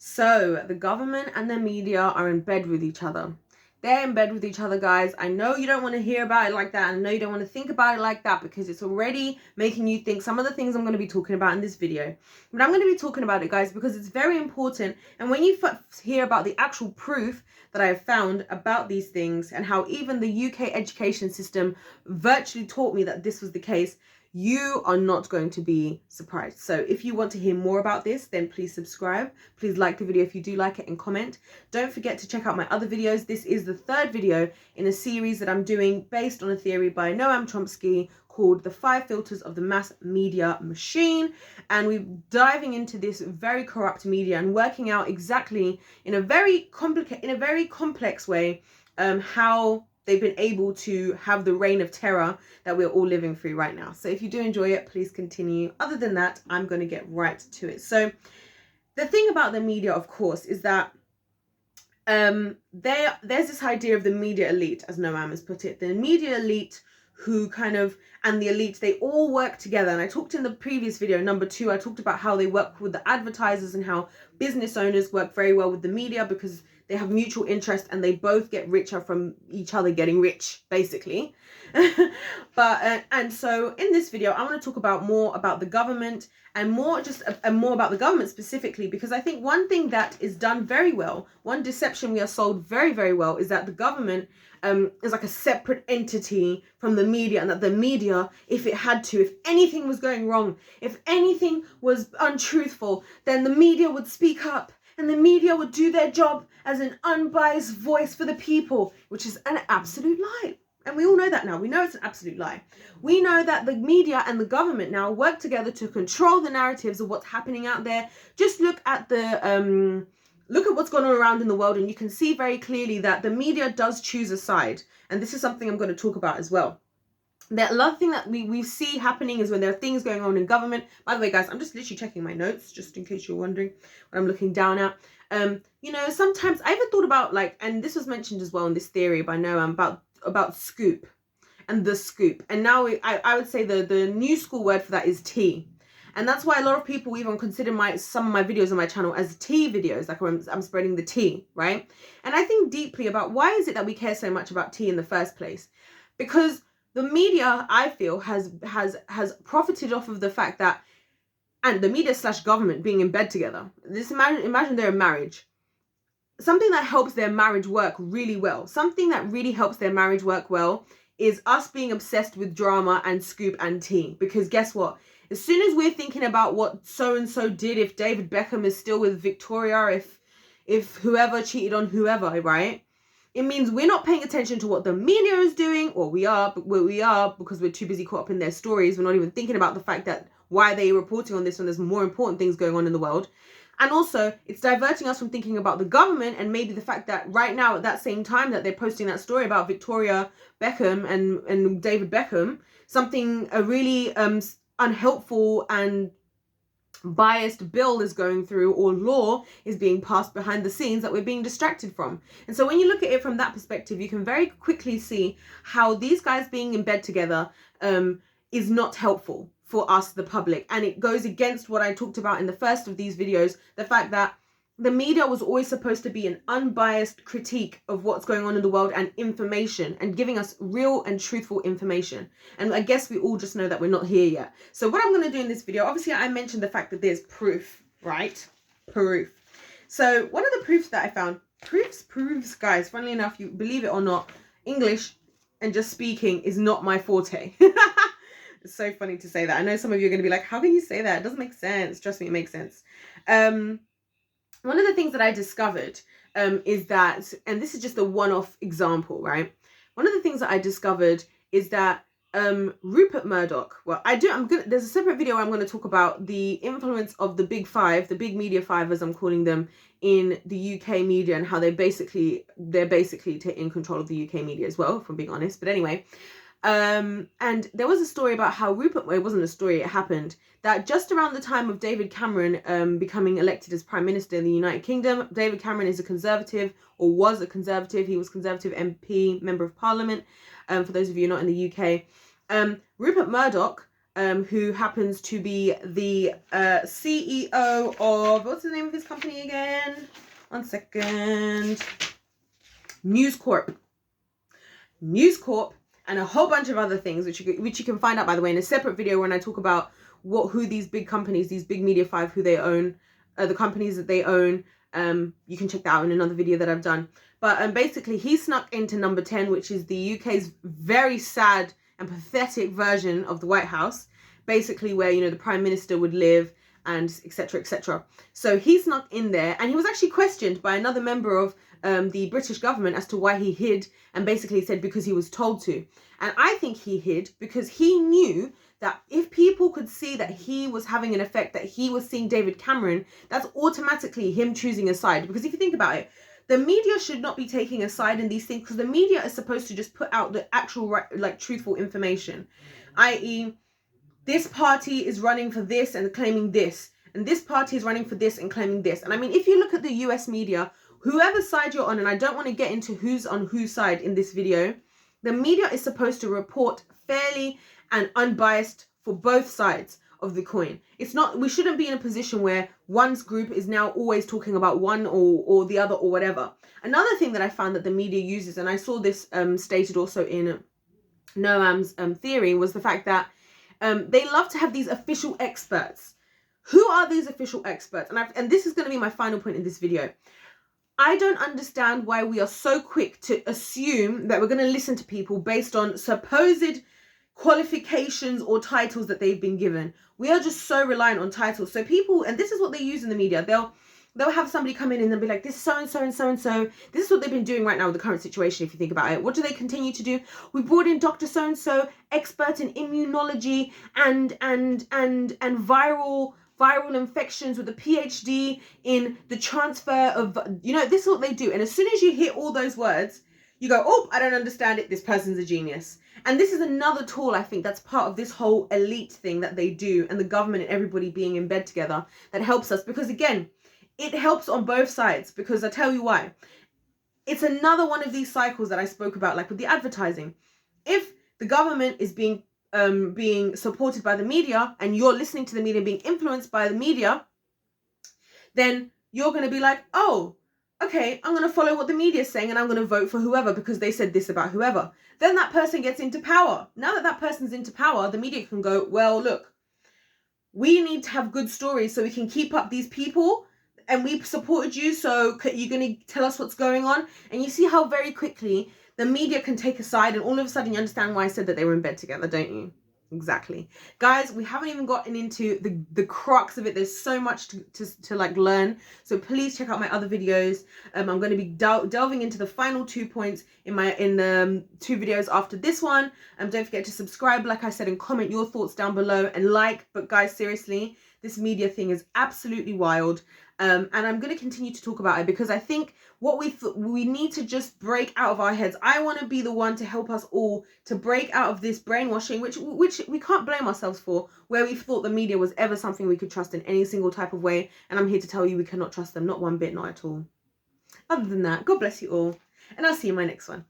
So the government and the media are in bed with each other. They're in bed with each other, guys. I know you don't want to hear about it like that. I know you don't want to think about it like that because it's already making you think some of the things I'm going to be talking about in this video. But I'm going to be talking about it, guys, because it's very important. And when you hear about the actual proof that I have found about these things and how even the UK education system virtually taught me that this was the case, you are not going to be surprised. So if you want to hear more about this, then please subscribe. Please like the video if you do like it and comment. Don't forget to check out my other videos. This is the third video in a series that I'm doing based on a theory by Noam Chomsky called The 5 Filters of the Mass Media Machine. And we're diving into this very corrupt media and working out exactly in a very complex way how they've been able to have the reign of terror that we're all living through right now. So if you do enjoy it, please continue. Other than that, I'm going to get right to it. So the thing about the media, of course, is that there's this idea of the media elite, as Noam has put it. The media elite and the elite, they all work together. And I talked in the previous video, number 2, I talked about how they work with the advertisers and how business owners work very well with the media because they have mutual interest and they both get richer from each other getting rich, basically. And so in this video, I want to talk about more about the government and more about the government specifically, because I think one thing that is done very well, one deception we are sold very, very well, is that the government is like a separate entity from the media, and that the media, if it had to, if anything was going wrong, if anything was untruthful, then the media would speak up and the media would do their job as an unbiased voice for the people, which is an absolute lie. And we all know that now. We know it's an absolute lie. We know that the media and the government now work together to control the narratives of what's happening out there. Just look at what's going on around in the world, and you can see very clearly that the media does choose a side. And this is something I'm going to talk about as well. The other thing that we see happening is when there are things going on in government. By the way, guys, I'm just literally checking my notes, just in case you're wondering what I'm looking down at. Sometimes I even thought about, and this was mentioned as well in this theory by Noam, about scoop and the scoop. And now I would say the new school word for that is tea. And that's why a lot of people even consider some of my videos on my channel as tea videos, like I'm spreading the tea, right? And I think deeply about why is it that we care so much about tea in the first place? Because the media, I feel, has profited off of the fact that, and the media / government being in bed together. Imagine they're in marriage. Something that helps their marriage work really well. Something that really helps their marriage work well is us being obsessed with drama and scoop and tea. Because guess what? As soon as we're thinking about what so-and-so did, if David Beckham is still with Victoria, if whoever cheated on whoever, right? It means we're not paying attention to what the media is doing, or we are because we're too busy caught up in their stories. We're not even thinking about the fact that why they're reporting on this when there's more important things going on in the world. And also, it's diverting us from thinking about the government and maybe the fact that right now, at that same time that they're posting that story about Victoria Beckham and David Beckham, a really unhelpful and biased bill is going through, or law is being passed behind the scenes that we're being distracted from. And so when you look at it from that perspective, you can very quickly see how these guys being in bed together is not helpful for us, the public. And it goes against what I talked about in the first of these videos, the fact that the media was always supposed to be an unbiased critique of what's going on in the world and information, and giving us real and truthful information. And I guess we all just know that we're not here yet. So what I'm going to do in this video, obviously I mentioned the fact that there's proof, right? Proof. So one of the proofs that I found, proofs, guys, funnily enough, you believe it or not, English and just speaking is not my forte. It's so funny to say that. I know some of you are going to be like, how can you say that? It doesn't make sense. Trust me, it makes sense. One of the things that I discovered is that, and this is just a one-off example, right? One of the things that I discovered is that Rupert Murdoch, there's a separate video where I'm going to talk about the influence of the big five, the big media five, as I'm calling them, in the UK media, and how they're basically taking control of the UK media as well, if I'm being honest. But anyway, and there was a story about how it wasn't a story, it happened, that just around the time of David Cameron becoming elected as Prime Minister in the United Kingdom, David Cameron is a Conservative, or was a Conservative. He was Conservative MP, Member of Parliament, for those of you not in the UK. Rupert Murdoch who happens to be the CEO of, what's the name of his company again? 1 second. News Corp, and a whole bunch of other things, which you can find out, by the way, in a separate video when I talk about who these big companies, these big media 5, who they own, the companies that they own. You can check that out in another video that I've done. But basically, he snuck into number 10, which is the UK's very sad and pathetic version of the White House, basically where, you know, the Prime Minister would live, and etc, etc. So he snuck in there, and he was actually questioned by another member of the British government as to why he hid, and basically said because he was told to. And I think he hid because he knew that if people could see that he was having an effect, that he was seeing David Cameron, that's automatically him choosing a side. Because if you think about it, the media should not be taking a side in these things, because the media is supposed to just put out the actual, like, truthful information, i.e., this party is running for this and claiming this, and this party is running for this and claiming this. And I mean, if you look at the US media, whoever side you're on, and I don't want to get into who's on whose side in this video, the media is supposed to report fairly and unbiased for both sides of the coin. It's not, we shouldn't be in a position where one's group is now always talking about one or the other or whatever. Another thing that I found that the media uses, and I saw this stated also in Noam's theory, was the fact that they love to have these official experts. Who are these official experts? And this is going to be my final point in this video. I don't understand why we are so quick to assume that we're going to listen to people based on supposed qualifications or titles that they've been given. We are just so reliant on titles. So people, and this is what they use in the media, they'll have somebody come in and they'll be like, this so-and-so and so-and-so. This is what they've been doing right now with the current situation, if you think about it. What do they continue to do? We brought in Dr. So-and-so, expert in immunology and viral infections, with a PhD in the transfer of, you know, this is what they do. And as soon as you hear all those words, you go, oh, I don't understand it. This person's a genius. And this is another tool, I think, that's part of this whole elite thing that they do, and the government and everybody being in bed together, that helps us. Because again, it helps on both sides, because I tell you why. It's another one of these cycles that I spoke about, like with the advertising. If the government is being supported by the media, and you're listening to the media, being influenced by the media, then you're going to be like, oh, okay, I'm going to follow what the media is saying, and I'm going to vote for whoever because they said this about whoever. Then that person gets into power. Now that that person's into power, the media can go, well, look, we need to have good stories so we can keep up these people, and we supported you, so you're going to tell us what's going on. And you see how very quickly the media can take a side, and all of a sudden you understand why I said that they were in bed together, don't you? Exactly. Guys, we haven't even gotten into the crux of it. There's so much to like learn. So please check out my other videos. I'm going to be delving into the final 2 points in the 2 videos after this one. Don't forget to subscribe, like I said, and comment your thoughts down below, and like. But guys, seriously, this media thing is absolutely wild. And I'm going to continue to talk about it, because I think what we need to just break out of our heads. I want to be the one to help us all to break out of this brainwashing, which we can't blame ourselves for, where we thought the media was ever something we could trust in any single type of way. And I'm here to tell you we cannot trust them, not one bit, not at all. Other than that, God bless you all, and I'll see you in my next one.